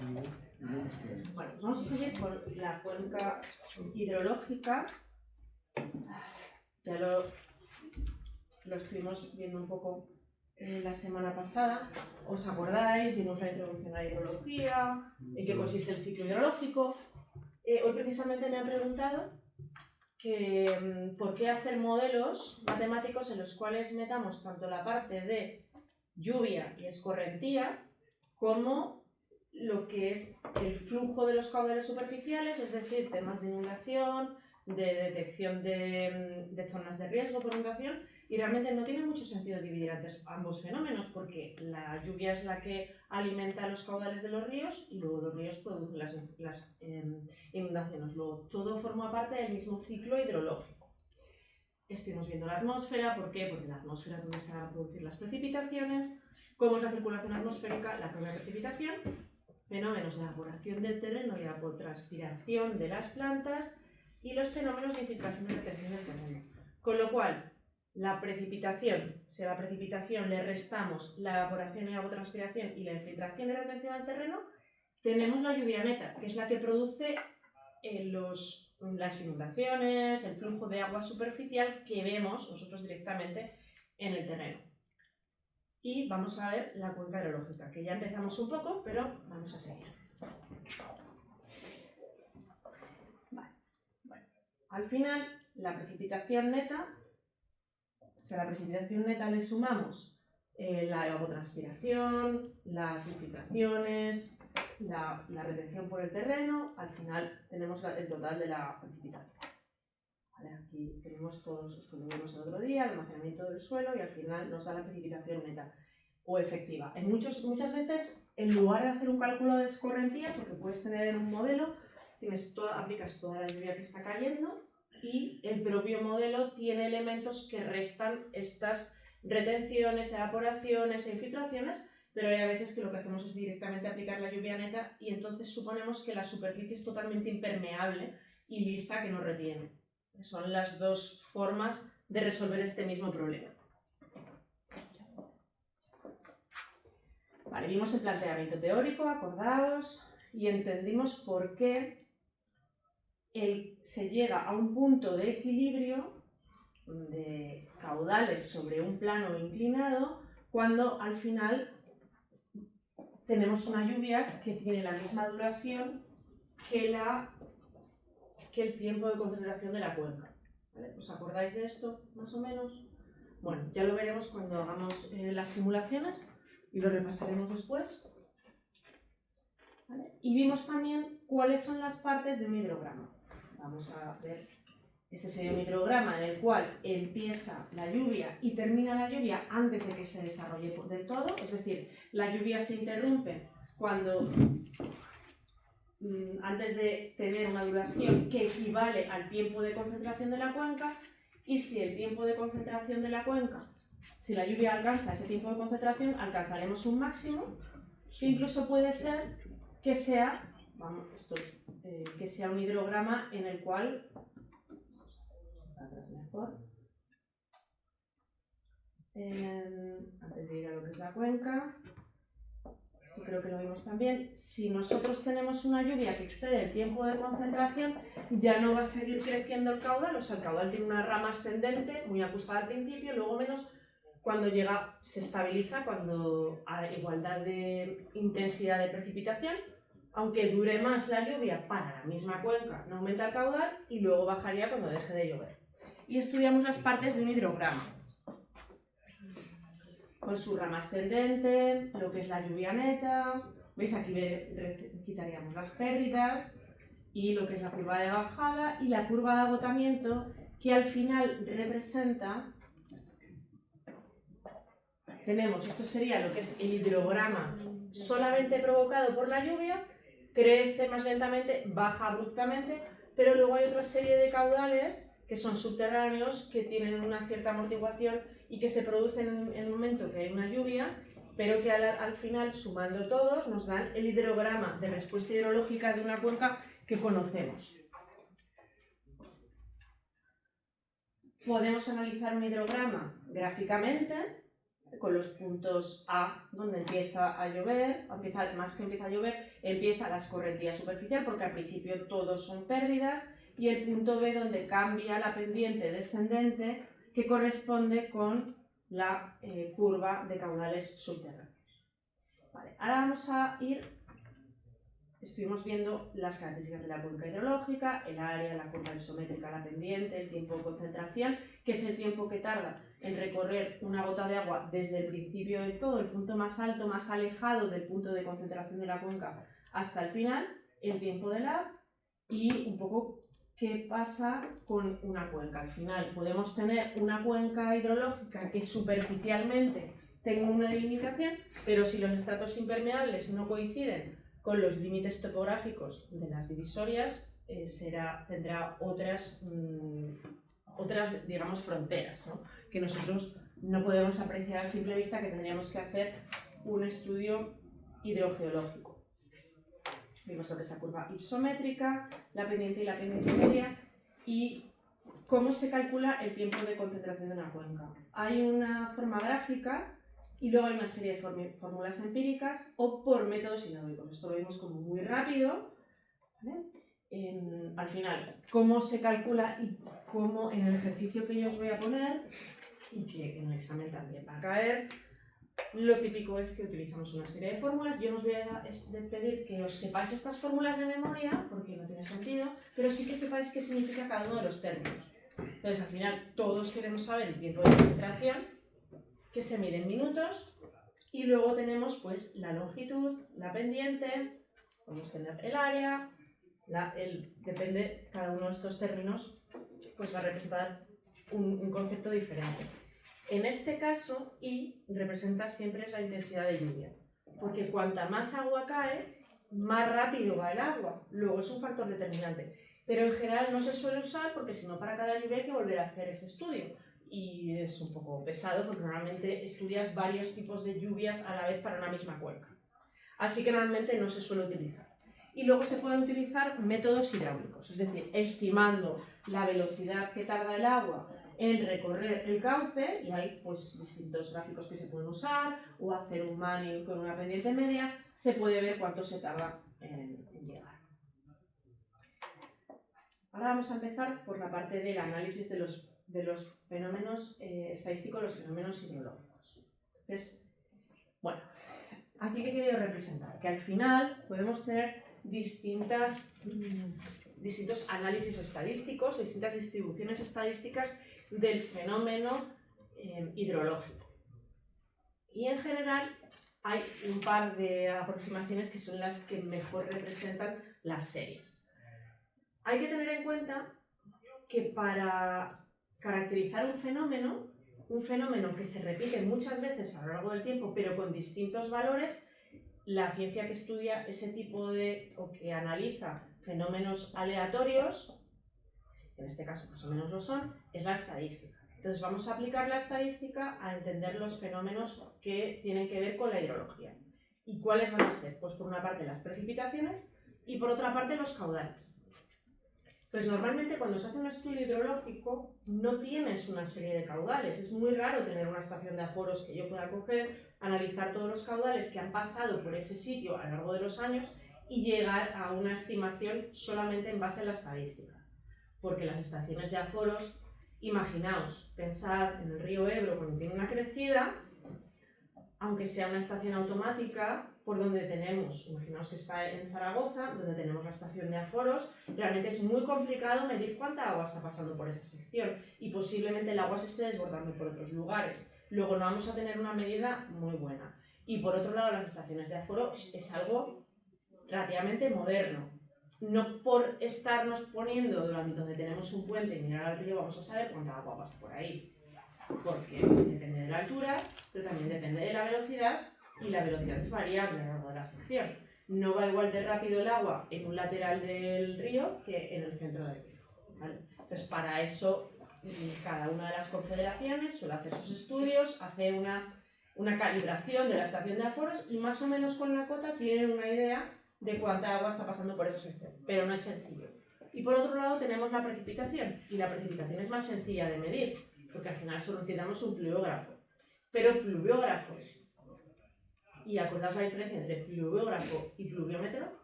Bueno, pues vamos a seguir con la cuenca hidrológica. Ya lo estuvimos viendo un poco la semana pasada. ¿Os acordáis? Vimos la introducción a la hidrología, en qué consiste el ciclo hidrológico. Hoy precisamente me han preguntado que por qué hacer modelos matemáticos en los cuales metamos tanto la parte de lluvia y escorrentía como lo que es el flujo de los caudales superficiales, es decir, temas de inundación, de detección de zonas de riesgo por inundación, y realmente no tiene mucho sentido dividir ambos fenómenos, porque la lluvia es la que alimenta los caudales de los ríos y luego los ríos producen las inundaciones. Luego todo forma parte del mismo ciclo hidrológico. Estuvimos viendo la atmósfera, ¿por qué? Porque la atmósfera es donde se van a producir las precipitaciones, cómo es la circulación atmosférica, la propia precipitación, fenómenos de evaporación del terreno y evapotranspiración de las plantas y los fenómenos de infiltración y retención del terreno. Con lo cual, la precipitación, si a la precipitación le restamos la evaporación y evapotranspiración y la infiltración y retención del terreno, tenemos la lluvia neta, que es la que produce las inundaciones, el flujo de agua superficial que vemos nosotros directamente en el terreno. Y vamos a ver la cuenca hidrológica, que ya empezamos un poco, pero vamos a seguir. Vale. Bueno, al final, la precipitación neta, si a la precipitación neta le sumamos la evapotranspiración, las infiltraciones, la retención por el terreno, al final tenemos el total de la precipitación. Vale, aquí tenemos todos, esto lo vimos el otro día, el almacenamiento del suelo, y al final nos da la precipitación neta o efectiva. Muchas veces, en lugar de hacer un cálculo de escorrentía, porque puedes tener en un modelo, aplicas toda la lluvia que está cayendo y el propio modelo tiene elementos que restan estas retenciones, evaporaciones e infiltraciones, pero hay a veces que lo que hacemos es directamente aplicar la lluvia neta y entonces suponemos que la superficie es totalmente impermeable y lisa, que no retiene. Son las dos formas de resolver este mismo problema. Vale, vimos el planteamiento teórico, acordaos, y entendimos por qué se llega a un punto de equilibrio de caudales sobre un plano inclinado cuando al final tenemos una lluvia que tiene la misma duración que el tiempo de concentración de la cuenca. ¿Vale? ¿Os acordáis de esto, más o menos? Bueno, ya lo veremos cuando hagamos las simulaciones y lo repasaremos después. ¿Vale? Y vimos también cuáles son las partes de un hidrograma. Vamos a ver, este sería un hidrograma en el cual empieza la lluvia y termina la lluvia antes de que se desarrolle del todo, es decir, la lluvia se interrumpe antes de tener una duración que equivale al tiempo de concentración de la cuenca, y si el tiempo de concentración de la cuenca, si la lluvia alcanza ese tiempo de concentración, alcanzaremos un máximo, que incluso puede ser que sea, que sea un hidrograma en el cual, mejor, antes de ir a lo que es la cuenca, esto creo que lo vimos también, si nosotros tenemos una lluvia que excede el tiempo de concentración, ya no va a seguir creciendo el caudal, o sea, el caudal tiene una rama ascendente, muy acusada al principio, luego menos, cuando llega, se estabiliza, cuando hay igualdad de intensidad de precipitación, aunque dure más la lluvia para la misma cuenca, no aumenta el caudal y luego bajaría cuando deje de llover. Y estudiamos las partes de un hidrograma, con su rama ascendente, lo que es la lluvia neta, veis aquí quitaríamos las pérdidas, y lo que es la curva de bajada y la curva de agotamiento, que al final representa, tenemos, esto sería lo que es el hidrograma solamente provocado por la lluvia, crece más lentamente, baja abruptamente, pero luego hay otra serie de caudales que son subterráneos, que tienen una cierta amortiguación y que se producen en el momento que hay una lluvia, pero que al final, sumando todos, nos dan el hidrograma de respuesta hidrológica de una cuenca que conocemos. Podemos analizar un hidrograma gráficamente, con los puntos A, donde empieza a llover, más que empieza a llover, empieza la escorrentía superficial, porque al principio todos son pérdidas, y el punto B, donde cambia la pendiente descendente, que corresponde con la curva de caudales subterráneos. Vale, ahora vamos a estuvimos viendo las características de la cuenca hidrológica, el área, la curva isométrica, la pendiente, el tiempo de concentración, que es el tiempo que tarda en recorrer una gota de agua desde el principio de todo, el punto más alto, más alejado del punto de concentración de la cuenca, hasta el final, el tiempo de la y un poco qué pasa con una cuenca. Al final podemos tener una cuenca hidrológica que superficialmente tenga una delimitación, pero si los estratos impermeables no coinciden con los límites topográficos de las divisorias, tendrá otras, digamos, fronteras, ¿no? Que nosotros no podemos apreciar a simple vista, que tendríamos que hacer un estudio hidrogeológico. Vimos lo que es la curva isométrica, la pendiente y la pendiente media, y cómo se calcula el tiempo de concentración de una cuenca. Hay una forma gráfica y luego hay una serie de fórmulas empíricas o por métodos hidráulicos. Esto lo vimos como muy rápido, ¿vale? Al final, cómo se calcula y cómo en el ejercicio que yo os voy a poner, y que en el examen también va a caer, lo típico es que utilizamos una serie de fórmulas. Yo os voy a pedir que os sepáis estas fórmulas de memoria, porque no tiene sentido, pero sí que sepáis qué significa cada uno de los términos. Entonces, al final, todos queremos saber el tiempo de concentración, que se mide en minutos, y luego tenemos pues la longitud, la pendiente, podemos tener el área, depende, cada uno de estos términos pues va a representar un concepto diferente. En este caso, I representa siempre la intensidad de lluvia, porque cuanta más agua cae, más rápido va el agua. Luego es un factor determinante, pero en general no se suele usar porque si no, para cada lluvia hay que volver a hacer ese estudio. Y es un poco pesado porque normalmente estudias varios tipos de lluvias a la vez para una misma cuenca. Así que normalmente no se suele utilizar. Y luego se pueden utilizar métodos hidráulicos, es decir, estimando la velocidad que tarda el agua en recorrer el cauce, y hay pues distintos gráficos que se pueden usar, o hacer un Manning con una pendiente media, se puede ver cuánto se tarda en llegar. Ahora vamos a empezar por la parte del análisis de los fenómenos estadísticos, los fenómenos hidrológicos. Entonces, bueno, aquí que he querido representar, que al final podemos tener distintos análisis estadísticos, distintas distribuciones estadísticas del fenómeno hidrológico. Y en general hay un par de aproximaciones que son las que mejor representan las series. Hay que tener en cuenta que para caracterizar un fenómeno que se repite muchas veces a lo largo del tiempo, pero con distintos valores, la ciencia que estudia ese tipo o que analiza fenómenos aleatorios, en este caso más o menos lo son, es la estadística. Entonces vamos a aplicar la estadística a entender los fenómenos que tienen que ver con la hidrología. ¿Y cuáles van a ser? Pues por una parte las precipitaciones y por otra parte los caudales. Pues normalmente cuando se hace un estudio hidrológico no tienes una serie de caudales. Es muy raro tener una estación de aforos que yo pueda coger, analizar todos los caudales que han pasado por ese sitio a lo largo de los años y llegar a una estimación solamente en base a la estadística. Porque las estaciones de aforos, imaginaos, pensad en el río Ebro cuando tiene una crecida, aunque sea una estación automática, por donde tenemos, imaginaos que está en Zaragoza, donde tenemos la estación de aforos, realmente es muy complicado medir cuánta agua está pasando por esa sección y posiblemente el agua se esté desbordando por otros lugares. Luego no vamos a tener una medida muy buena. Y por otro lado, las estaciones de aforos es algo relativamente moderno. No por estarnos poniendo donde tenemos un puente y mirar al río vamos a saber cuánta agua pasa por ahí. Porque depende de la altura, pero también depende de la velocidad, y la velocidad es variable a lo largo de la sección. No va igual de rápido el agua en un lateral del río que en el centro del río, ¿vale? Entonces, para eso, cada una de las confederaciones suele hacer sus estudios, hace una calibración de la estación de aforos y más o menos con la cota tienen una idea de cuánta agua está pasando por esa sección, pero no es sencillo. Y por otro lado tenemos la precipitación, y la precipitación es más sencilla de medir, porque al final solo necesitamos un pliógrafo. pero pluviógrafos. ¿Y acordaos la diferencia entre pluviógrafo y pluviómetro?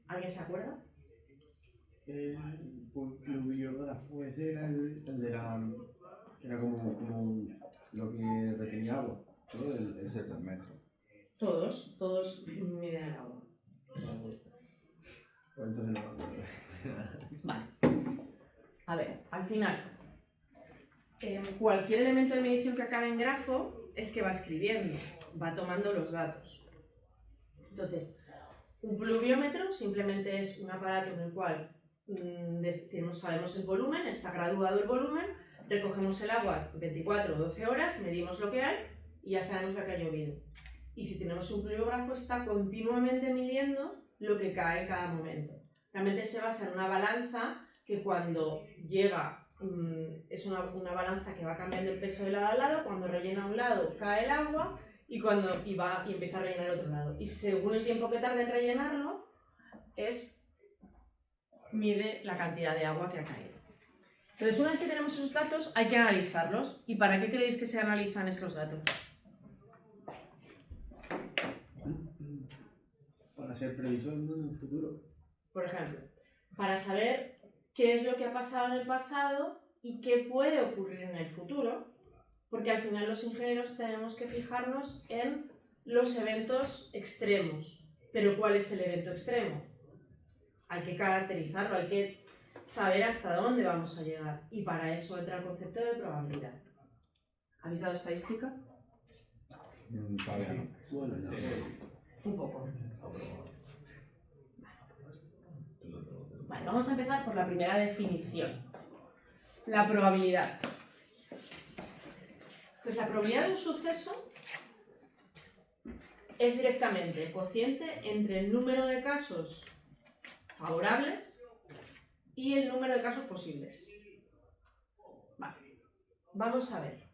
¿Alguien se acuerda? El pluviógrafo ese era el de la... Era como lo que retenía agua, ¿no? Ese es el metro. Todos miden el agua. Pues entonces no me acuerdo. Vale. A ver, al final, cualquier elemento de medición que acabe en grafo es que va escribiendo, va tomando los datos. Entonces, un pluviómetro simplemente es un aparato en el cual sabemos el volumen, está graduado el volumen, recogemos el agua 24 o 12 horas, medimos lo que hay y ya sabemos lo que ha llovido. Y si tenemos un pluviógrafo está continuamente midiendo lo que cae en cada momento. Realmente se basa en una balanza que cuando llega, es una balanza que va cambiando el peso de lado a lado, cuando rellena un lado cae el agua y empieza a rellenar el otro lado. Y según el tiempo que tarde en rellenarlo, mide la cantidad de agua que ha caído. Entonces, una vez que tenemos esos datos, hay que analizarlos. ¿Y para qué creéis que se analizan esos datos? Para ser previsor en el futuro. Por ejemplo, para saber qué es lo que ha pasado en el pasado y qué puede ocurrir en el futuro, porque al final los ingenieros tenemos que fijarnos en los eventos extremos. Pero ¿cuál es el evento extremo? Hay que caracterizarlo, hay que saber hasta dónde vamos a llegar. Y para eso entra el concepto de probabilidad. ¿Habéis dado estadística? Todavía no. Bueno, no. Un poco. Vale, vamos a empezar por la primera definición. La probabilidad. Pues la probabilidad de un suceso es directamente el cociente entre el número de casos favorables y el número de casos posibles. Vale, vamos a ver.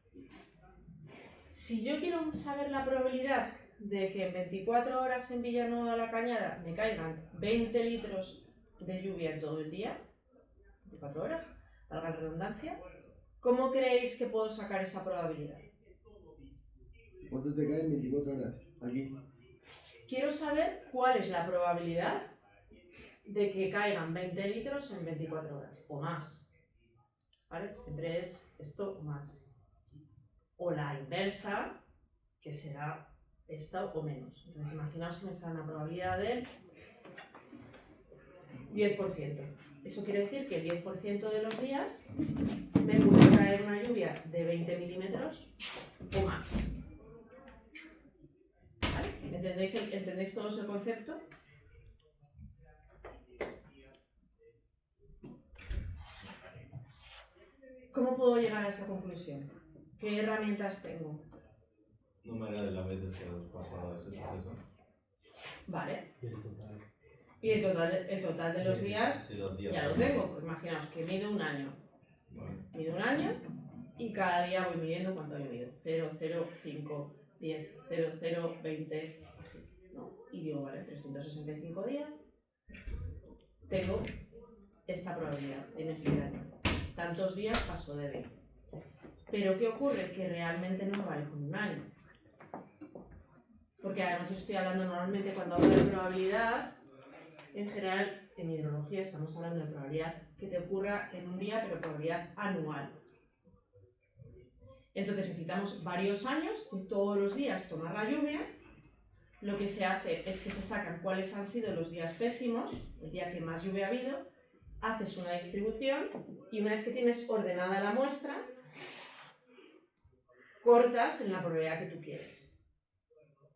Si yo quiero saber la probabilidad de que en 24 horas en Villanueva de la Cañada me caigan 20 litros de lluvia todo el día, 24 horas, valga la redundancia, ¿cómo creéis que puedo sacar esa probabilidad? ¿Cuánto te cae en 24 horas? Aquí. Quiero saber cuál es la probabilidad de que caigan 20 litros en 24 horas, o más. ¿Vale? Siempre es esto o más. O la inversa, que será esta o menos. Entonces imaginaos que me sale una probabilidad del 10%. Eso quiere decir que el 10% de los días me puede caer una lluvia de 20 milímetros o más. ¿Vale? ¿Entendéis todos el concepto? ¿Cómo puedo llegar a esa conclusión? ¿Qué herramientas tengo? Número de las veces que has pasado ese suceso. Vale. Y el total de los días, Sí, los días ya lo tengo. Pues imaginaos que mido un año. Vale. Mido un año y cada día voy midiendo cuánto he midido. 0, 0, 5, 10, 0, 0, 20, así, ¿no? Y digo, vale, 365 días tengo esta probabilidad en este año. Tantos días paso de 20. Pero ¿qué ocurre? Que realmente no me vale con un año. Porque además estoy hablando normalmente cuando hablo de probabilidad, en general en hidrología estamos hablando de probabilidad que te ocurra en un día, pero probabilidad anual. Entonces necesitamos varios años de todos los días tomar la lluvia. Lo que se hace es que se sacan cuáles han sido los días pésimos, el día que más lluvia ha habido, haces una distribución y una vez que tienes ordenada la muestra, cortas en la probabilidad que tú quieres.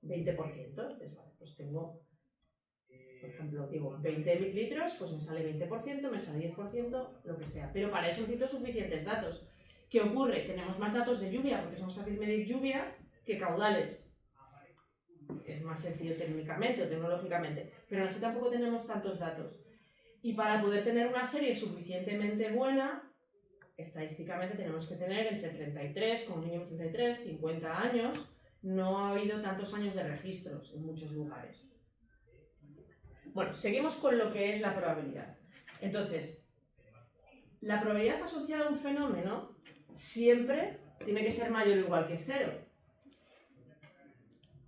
20%, entonces, vale, pues tengo, por ejemplo, digo 20 litros, pues me sale 20%, me sale 10%, lo que sea. Pero para eso necesito suficientes datos. ¿Qué ocurre? Tenemos más datos de lluvia, porque es más fácil medir lluvia que caudales. Es más sencillo técnicamente o tecnológicamente, pero así tampoco tenemos tantos datos. Y para poder tener una serie suficientemente buena, estadísticamente tenemos que tener entre 33, como mínimo 33, 50 años. No ha habido tantos años de registros en muchos lugares. Bueno, seguimos con lo que es la probabilidad. Entonces, la probabilidad asociada a un fenómeno siempre tiene que ser mayor o igual que 0.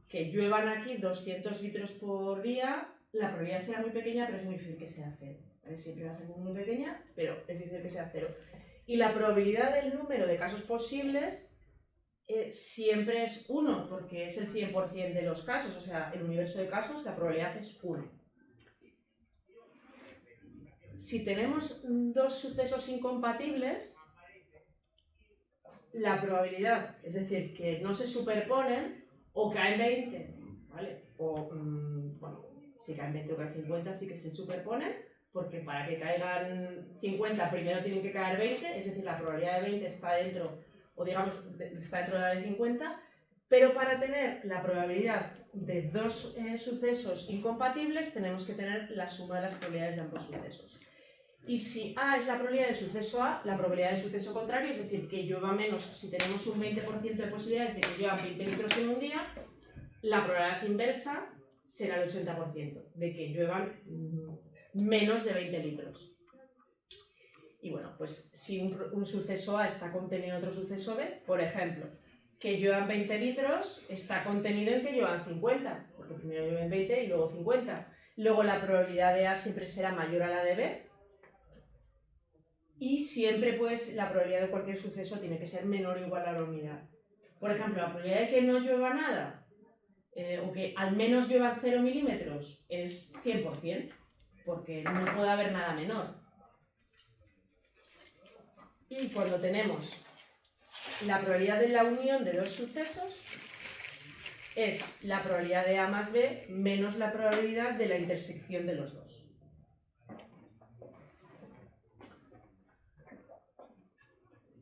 que lluevan aquí 200 litros por día, la probabilidad será muy pequeña, pero es muy difícil que sea cero. Siempre va a ser muy pequeña, pero es difícil que sea cero. Y la probabilidad del número de casos posibles siempre es 1, porque es el 100% de los casos, o sea, el universo de casos, la probabilidad es 1. Si tenemos dos sucesos incompatibles, la probabilidad, es decir, que no se superponen, o caen 20, ¿vale? O, bueno, si caen 20 o caen 50 sí que se superponen, porque para que caigan 50 primero tienen que caer 20, es decir, la probabilidad de 20 está dentro, o digamos, está dentro de la de 50, pero para tener la probabilidad de dos sucesos incompatibles tenemos que tener la suma de las probabilidades de ambos sucesos. Y si A es la probabilidad del suceso A, la probabilidad del suceso contrario, es decir, que llueva menos, si tenemos un 20% de posibilidades de que lluevan 20 litros en un día, la probabilidad inversa será el 80%, de que lluevan menos de 20 litros. Y bueno, pues si un suceso A está contenido en otro suceso B, por ejemplo, que lluevan 20 litros está contenido en que lluevan 50, porque primero llueven 20 y luego 50. Luego la probabilidad de A siempre será mayor a la de B, y siempre pues la probabilidad de cualquier suceso tiene que ser menor o igual a la unidad. Por ejemplo, la probabilidad de que no llueva nada, o que al menos llueva 0 milímetros, es 100%, porque no puede haber nada menor. Y cuando tenemos la probabilidad de la unión de dos sucesos, es la probabilidad de A más B menos la probabilidad de la intersección de los dos.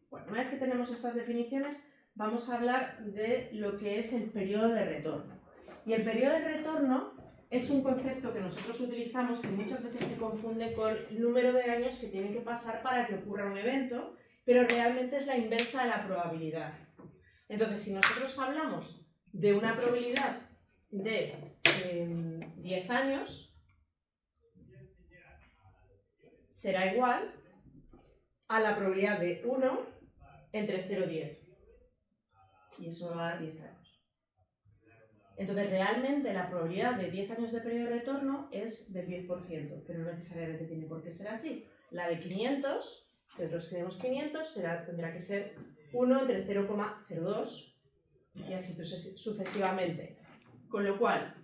Bueno, una vez que tenemos estas definiciones, vamos a hablar de lo que es el periodo de retorno. Y el periodo de retorno es un concepto que nosotros utilizamos que muchas veces se confunde con el número de años que tienen que pasar para que ocurra un evento, pero realmente es la inversa de la probabilidad. Entonces, si nosotros hablamos de una probabilidad de 10 años, será igual a la probabilidad de 1 entre 0 y 10. Y eso va a dar 10 años. Entonces, realmente la probabilidad de 10 años de periodo de retorno es del 10%, pero no necesariamente tiene por qué ser así. La de 500, que nosotros tenemos 500, tendrá que ser 1 entre 0,02 y así sucesivamente. Con lo cual,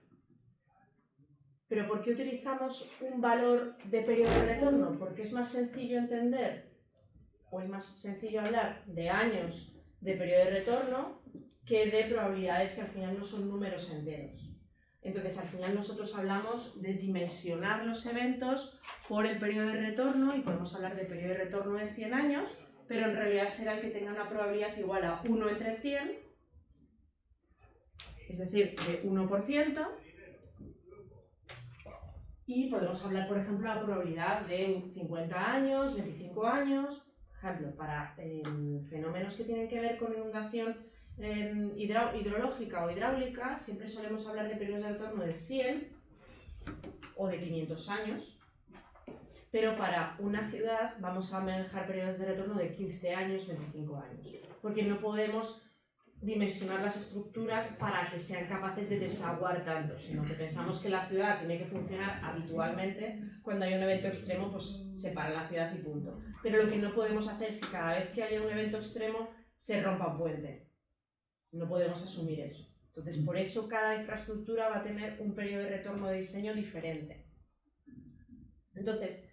¿pero por qué utilizamos un valor de periodo de retorno? Porque es más sencillo entender, o es más sencillo hablar de años de periodo de retorno que de probabilidades que al final no son números enteros. Entonces, al final nosotros hablamos de dimensionar los eventos por el periodo de retorno y podemos hablar de periodo de retorno de 100 años, pero en realidad será el que tenga una probabilidad igual a 1 entre 100, es decir, de 1%, y podemos hablar, por ejemplo, de la probabilidad de 50 años, 25 años, por ejemplo, para fenómenos que tienen que ver con inundación hidrológica o hidráulica, siempre solemos hablar de periodos de retorno de 100 o de 500 años, pero para una ciudad vamos a manejar periodos de retorno de 15 años, 25 años, porque no podemos dimensionar las estructuras para que sean capaces de desaguar tanto, sino que pensamos que la ciudad tiene que funcionar habitualmente. Cuando hay un evento extremo, pues se para la ciudad y punto. Pero lo que no podemos hacer es que cada vez que haya un evento extremo se rompa un puente. No podemos asumir eso. Entonces, por eso cada infraestructura va a tener un periodo de retorno de diseño diferente. Entonces,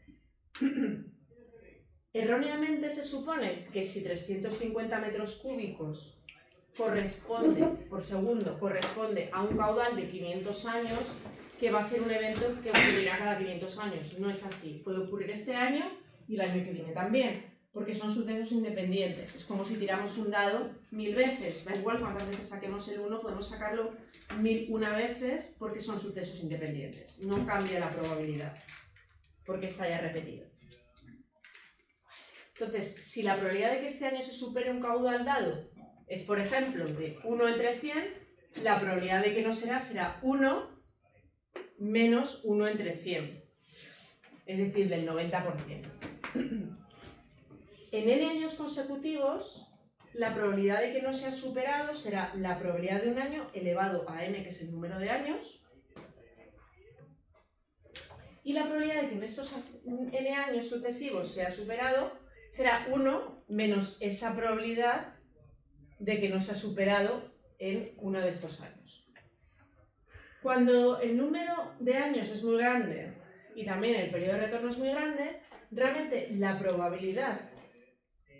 erróneamente se supone que si 350 metros cúbicos por segundo corresponde a un caudal de 500 años, que va a ser un evento que ocurrirá cada 500 años. No es así. Puede ocurrir este año y el año que viene también, porque son sucesos independientes. Es como si tiramos un dado 1000 veces. Da igual cuántas veces saquemos el 1, podemos sacarlo 1001 veces porque son sucesos independientes. No cambia la probabilidad porque se haya repetido. Entonces, si la probabilidad de que este año se supere un caudal dado es, por ejemplo, de 1 entre 100, la probabilidad de que no será 1 menos 1 entre 100, es decir, del 90%. En n años consecutivos, la probabilidad de que no sea superado será la probabilidad de un año elevado a n, que es el número de años, y la probabilidad de que en esos n años sucesivos sea superado será 1 menos esa probabilidad de que no sea superado en uno de estos años. Cuando el número de años es muy grande y también el periodo de retorno es muy grande, realmente la probabilidad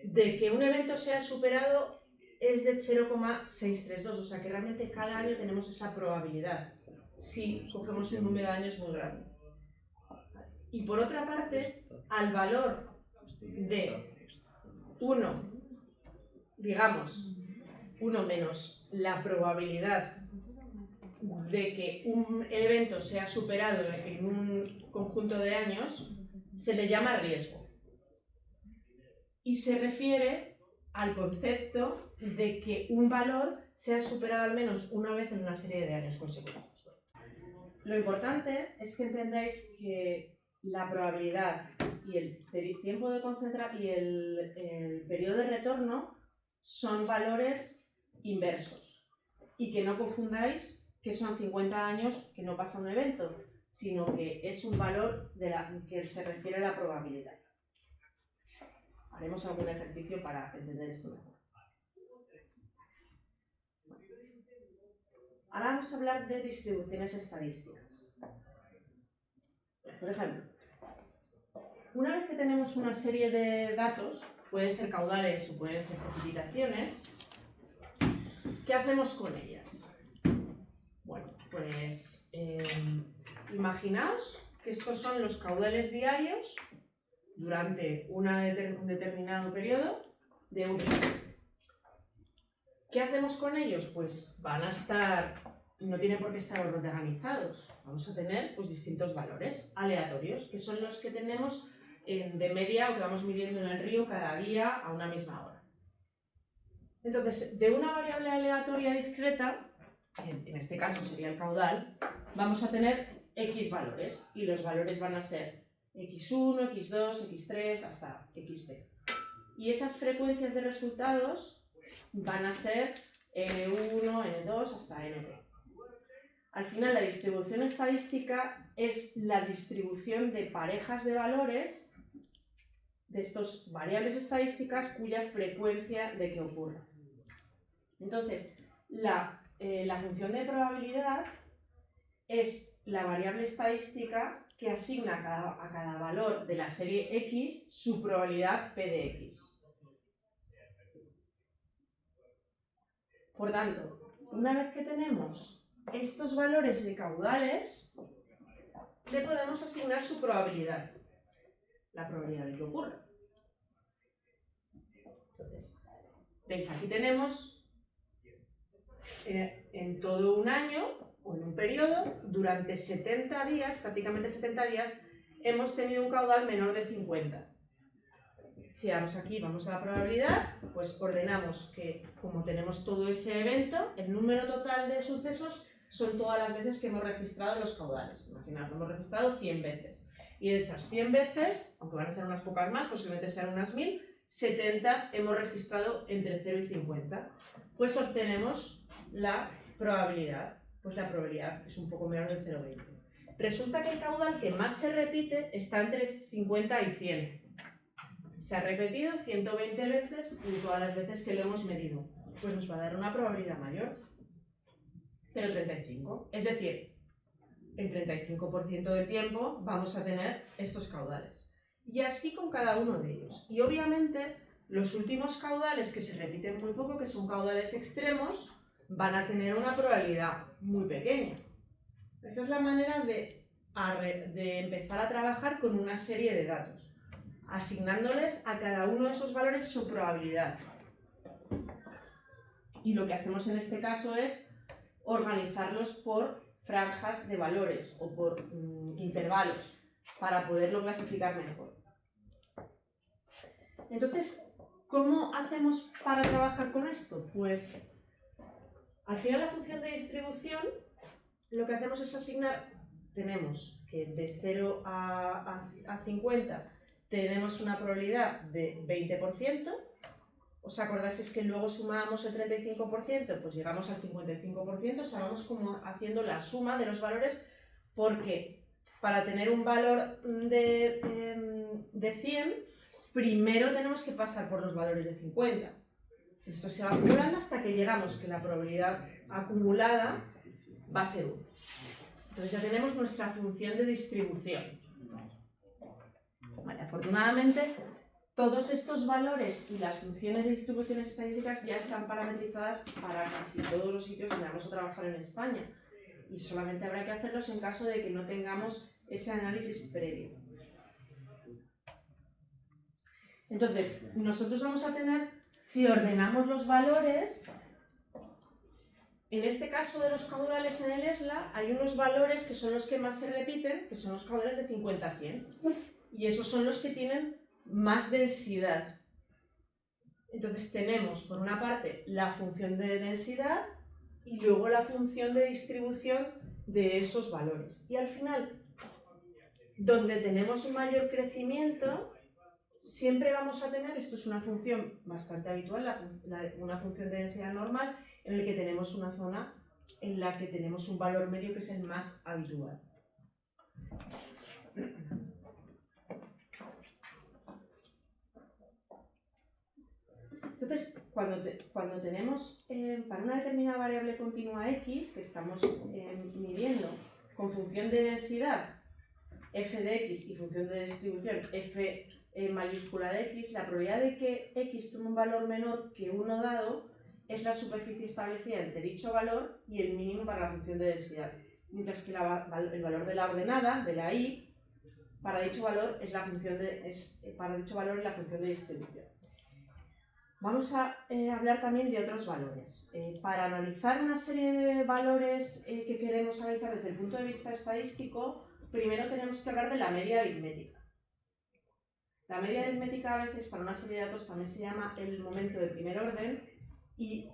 de que un evento sea superado es de 0,632, o sea que realmente cada año tenemos esa probabilidad si cogemos un número de años muy grande. Y por otra parte, al valor de 1, digamos, 1 menos la probabilidad de que un evento sea superado en un conjunto de años, se le llama riesgo. Y se refiere al concepto de que un valor sea superado al menos una vez en una serie de años consecutivos. Lo importante es que entendáis que la probabilidad y el tiempo de concentración y el periodo de retorno son valores inversos y que no confundáis que son 50 años que no pasa un evento, sino que es un valor que se refiere a la probabilidad. Haremos algún ejercicio para entender esto mejor. Ahora vamos a hablar de distribuciones estadísticas. Por ejemplo, una vez que tenemos una serie de datos, pueden ser caudales o pueden ser precipitaciones, ¿qué hacemos con ellas? Bueno, pues imaginaos que estos son los caudales diarios durante un determinado periodo de un día. ¿Qué hacemos con ellos? Pues van a estar, no tienen por qué estar organizados, vamos a tener pues distintos valores aleatorios, que son los que tenemos de media o que vamos midiendo en el río cada día a una misma hora. Entonces, de una variable aleatoria discreta, en este caso sería el caudal, vamos a tener X valores, y los valores van a ser X1, X2, X3, hasta XP. Y esas frecuencias de resultados van a ser N1, N2, hasta NP. Al final, la distribución estadística es la distribución de parejas de valores de estas variables estadísticas cuya frecuencia de que ocurra. Entonces, la función de probabilidad es la variable estadística que asigna a cada valor de la serie X su probabilidad P de X. Por tanto, una vez que tenemos estos valores de caudales, le podemos asignar su probabilidad, la probabilidad de que ocurra. Entonces, veis, aquí tenemos en todo un año o en un periodo, durante 70 días, prácticamente 70 días, hemos tenido un caudal menor de 50. Si vamos aquí, vamos a la probabilidad, pues ordenamos que, como tenemos todo ese evento, el número total de sucesos son todas las veces que hemos registrado los caudales. Imaginaos, lo hemos registrado 100 veces. Y de estas 100 veces, aunque van a ser unas pocas más, posiblemente sean unas 1000, 70 hemos registrado entre 0 y 50. Pues obtenemos la probabilidad. Pues la probabilidad es un poco menor de 0,20. Resulta que el caudal que más se repite está entre 50 y 100. Se ha repetido 120 veces y todas las veces que lo hemos medido. Pues nos va a dar una probabilidad mayor, 0,35. Es decir, el 35% del tiempo vamos a tener estos caudales. Y así con cada uno de ellos. Y obviamente los últimos caudales que se repiten muy poco, que son caudales extremos, van a tener una probabilidad muy pequeña. Esa es la manera de empezar a trabajar con una serie de datos, asignándoles a cada uno de esos valores su probabilidad. Y lo que hacemos en este caso es organizarlos por franjas de valores o por intervalos para poderlo clasificar mejor. Entonces, ¿cómo hacemos para trabajar con esto? Pues al final la función de distribución lo que hacemos es asignar, tenemos que de 0 a 50 tenemos una probabilidad de 20%, ¿Os acordáis? Es que luego sumábamos el 35%, pues llegamos al 55%, o sea, vamos como haciendo la suma de los valores, porque para tener un valor de 100, primero tenemos que pasar por los valores de 50. Esto se va acumulando hasta que llegamos que la probabilidad acumulada va a ser 1. Entonces ya tenemos nuestra función de distribución. Vale, afortunadamente, todos estos valores y las funciones de distribuciones estadísticas ya están parametrizadas para casi todos los sitios donde vamos a trabajar en España. Y solamente habrá que hacerlos en caso de que no tengamos ese análisis previo. Entonces, nosotros vamos a tener, si ordenamos los valores, en este caso de los caudales en el ESLA, hay unos valores que son los que más se repiten, que son los caudales de 50 a 100. Y esos son los que tienen más densidad. Entonces tenemos, por una parte, la función de densidad y luego la función de distribución de esos valores. Y al final, donde tenemos un mayor crecimiento, siempre vamos a tener, esto es una función bastante habitual, una función de densidad normal, en la que tenemos una zona en la que tenemos un valor medio que es el más habitual. Entonces, cuando tenemos para una determinada variable continua x, que estamos midiendo con función de densidad f de x y función de distribución f mayúscula de x, la probabilidad de que x tome un valor menor que 1 dado es la superficie establecida entre dicho valor y el mínimo para la función de densidad. Mientras que el valor de la ordenada, de la y, para dicho valor es la función de distribución. Vamos a hablar también de otros valores. Para analizar una serie de valores que queremos analizar desde el punto de vista estadístico, primero tenemos que hablar de la media aritmética. La media aritmética a veces para una serie de datos también se llama el momento de primer orden y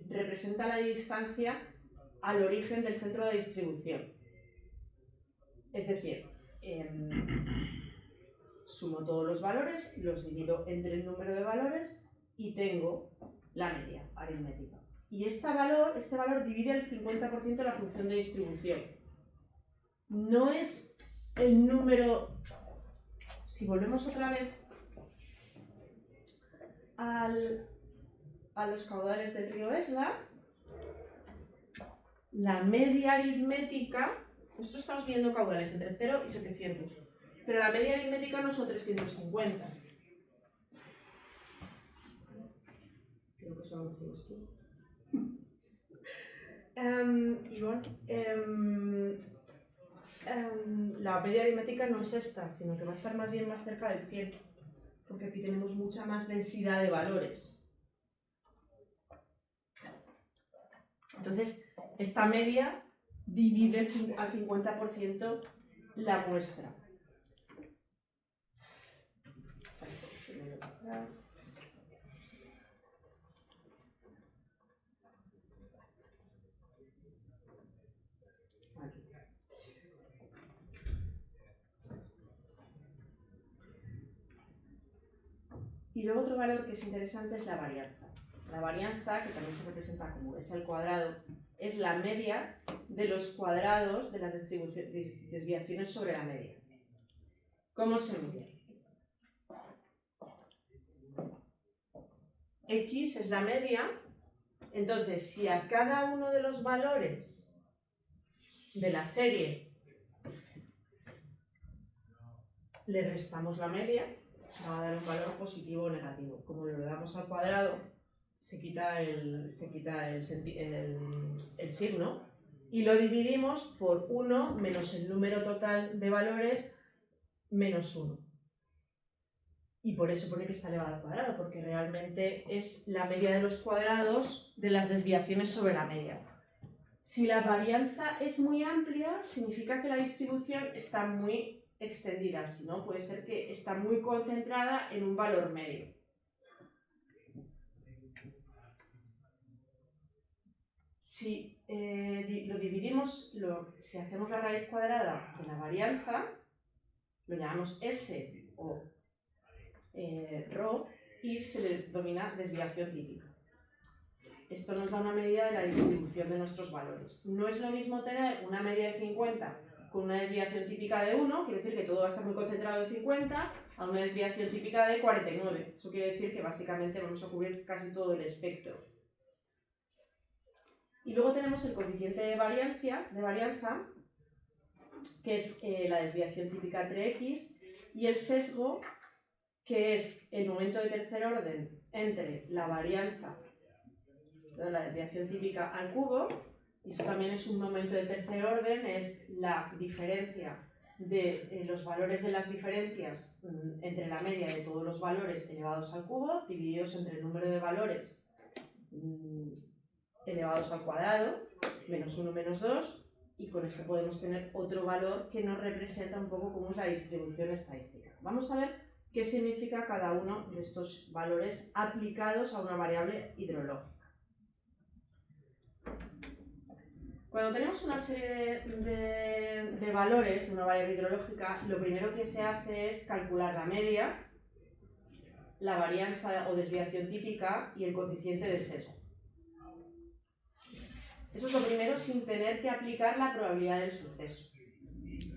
representa la distancia al origen del centro de distribución. Es decir, sumo todos los valores, los divido entre el número de valores y tengo la media aritmética. Y este valor divide el 50% de la función de distribución. No es el número... Si volvemos otra vez a los caudales del río Esla, la media aritmética, nosotros estamos viendo caudales entre 0 y 700, pero la media aritmética no son 350. Creo que son así esto. La media aritmética no es esta, sino que va a estar más bien más cerca del 100, porque aquí tenemos mucha más densidad de valores. Entonces, esta media divide al 50% la muestra. Y luego otro valor que es interesante es la varianza. La varianza, que también se representa como s al cuadrado, es la media de los cuadrados de las desviaciones sobre la media. ¿Cómo se mide? X es la media, entonces si a cada uno de los valores de la serie le restamos la media, va a dar un valor positivo o negativo. Como lo damos al cuadrado, se quita el signo y lo dividimos por 1 menos el número total de valores menos 1. Y por eso pone que está elevado al cuadrado, porque realmente es la media de los cuadrados de las desviaciones sobre la media. Si la varianza es muy amplia, significa que la distribución está muy extendida, si no, puede ser que está muy concentrada en un valor medio. Si lo dividimos, si hacemos la raíz cuadrada de la varianza, lo llamamos S o ρ, y se le denomina desviación típica. Esto nos da una medida de la distribución de nuestros valores. No es lo mismo tener una media de 50 con una desviación típica de 1, quiere decir que todo va a estar muy concentrado en 50, a una desviación típica de 49. Eso quiere decir que básicamente vamos a cubrir casi todo el espectro. Y luego tenemos el coeficiente de varianza, que es la desviación típica entre x, y el sesgo, que es el momento de tercer orden entre la varianza, la desviación típica al cubo, y eso también es un momento de tercer orden, es la diferencia de los valores de las diferencias entre la media de todos los valores elevados al cubo, divididos entre el número de valores elevados al cuadrado, menos 1, menos 2, y con esto podemos tener otro valor que nos representa un poco cómo es la distribución estadística. Vamos a ver qué significa cada uno de estos valores aplicados a una variable hidrológica. Cuando tenemos una serie de valores de una variable hidrológica, lo primero que se hace es calcular la media, la varianza o desviación típica y el coeficiente de sesgo. Eso es lo primero sin tener que aplicar la probabilidad del suceso.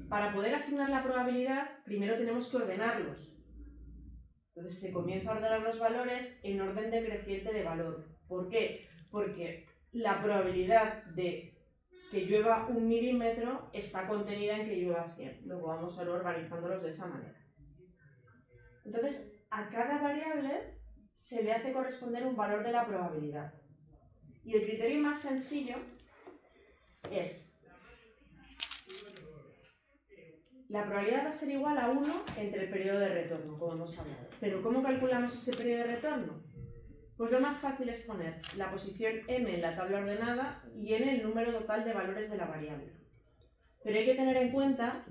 Para poder asignar la probabilidad, primero tenemos que ordenarlos. Entonces se comienza a ordenar los valores en orden decreciente de valor. ¿Por qué? Porque la probabilidad de que llueva 1 milímetro está contenida en que llueva 100. Luego vamos a ir organizándolos de esa manera. Entonces, a cada variable se le hace corresponder un valor de la probabilidad. Y el criterio más sencillo es: la probabilidad va a ser igual a 1 entre el periodo de retorno, como hemos hablado. ¿Pero cómo calculamos ese periodo de retorno? Pues lo más fácil es poner la posición m en la tabla ordenada y n el número total de valores de la variable. Pero hay que tener en cuenta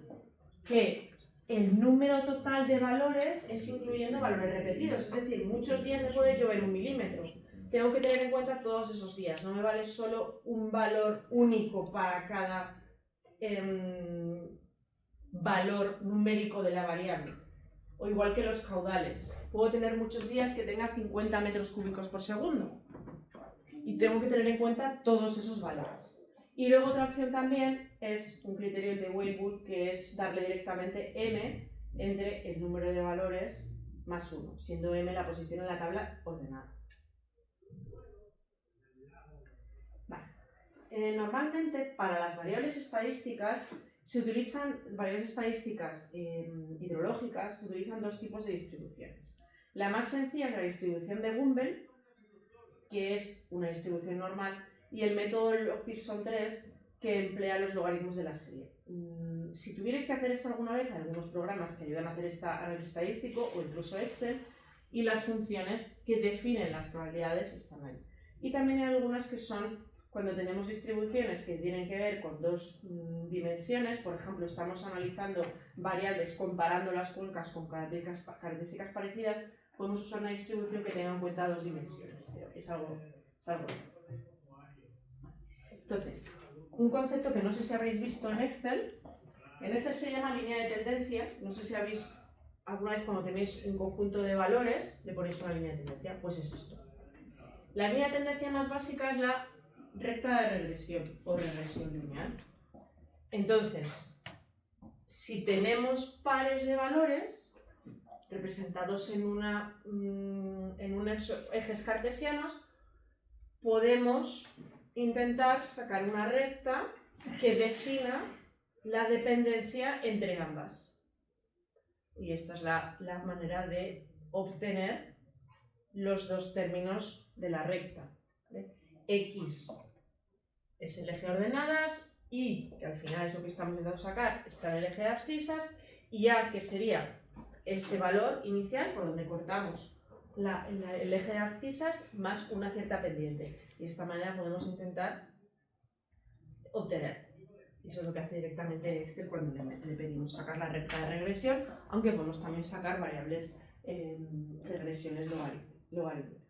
que el número total de valores es incluyendo valores repetidos, es decir, muchos días me puede llover 1 milímetro. Tengo que tener en cuenta todos esos días, no me vale solo un valor único para cada valor numérico de la variable. O igual que los caudales. Puedo tener muchos días que tenga 50 metros cúbicos por segundo. Y tengo que tener en cuenta todos esos valores. Y luego otra opción también es un criterio de Weibull, que es darle directamente m entre el número de valores más 1, siendo m la posición en la tabla ordenada. Vale. Normalmente para las variables estadísticas se utilizan, variables estadísticas hidrológicas, se utilizan dos tipos de distribuciones. La más sencilla es la distribución de Gumbel, que es una distribución normal, y el método Log-Pearson 3, que emplea los logaritmos de la serie. Si tuvierais que hacer esto alguna vez, hay algunos programas que ayudan a hacer este análisis estadístico, o incluso Excel, y las funciones que definen las probabilidades están ahí. Y también hay algunas que son cuando tenemos distribuciones que tienen que ver con dos dimensiones. Por ejemplo, estamos analizando variables comparando las cuencas con características parecidas, podemos usar una distribución que tenga en cuenta dos dimensiones, pero es algo. Entonces, un concepto que no sé si habréis visto en Excel se llama línea de tendencia. No sé si habéis alguna vez, cuando tenéis un conjunto de valores, le ponéis una línea de tendencia, pues es esto. La línea de tendencia más básica es la recta de regresión o regresión lineal. Entonces, si tenemos pares de valores representados en ejes cartesianos, podemos intentar sacar una recta que defina la dependencia entre ambas. Y esta es la manera de obtener los dos términos de la recta, ¿vale? X es el eje de ordenadas, Y, que al final es lo que estamos intentando sacar, está en el eje de abscisas, y A, que sería este valor inicial por donde cortamos el eje de abscisas más una cierta pendiente. Y de esta manera podemos intentar obtener. Eso es lo que hace directamente Excel cuando le pedimos sacar la recta de regresión, aunque podemos también sacar variables regresiones logarítmicas.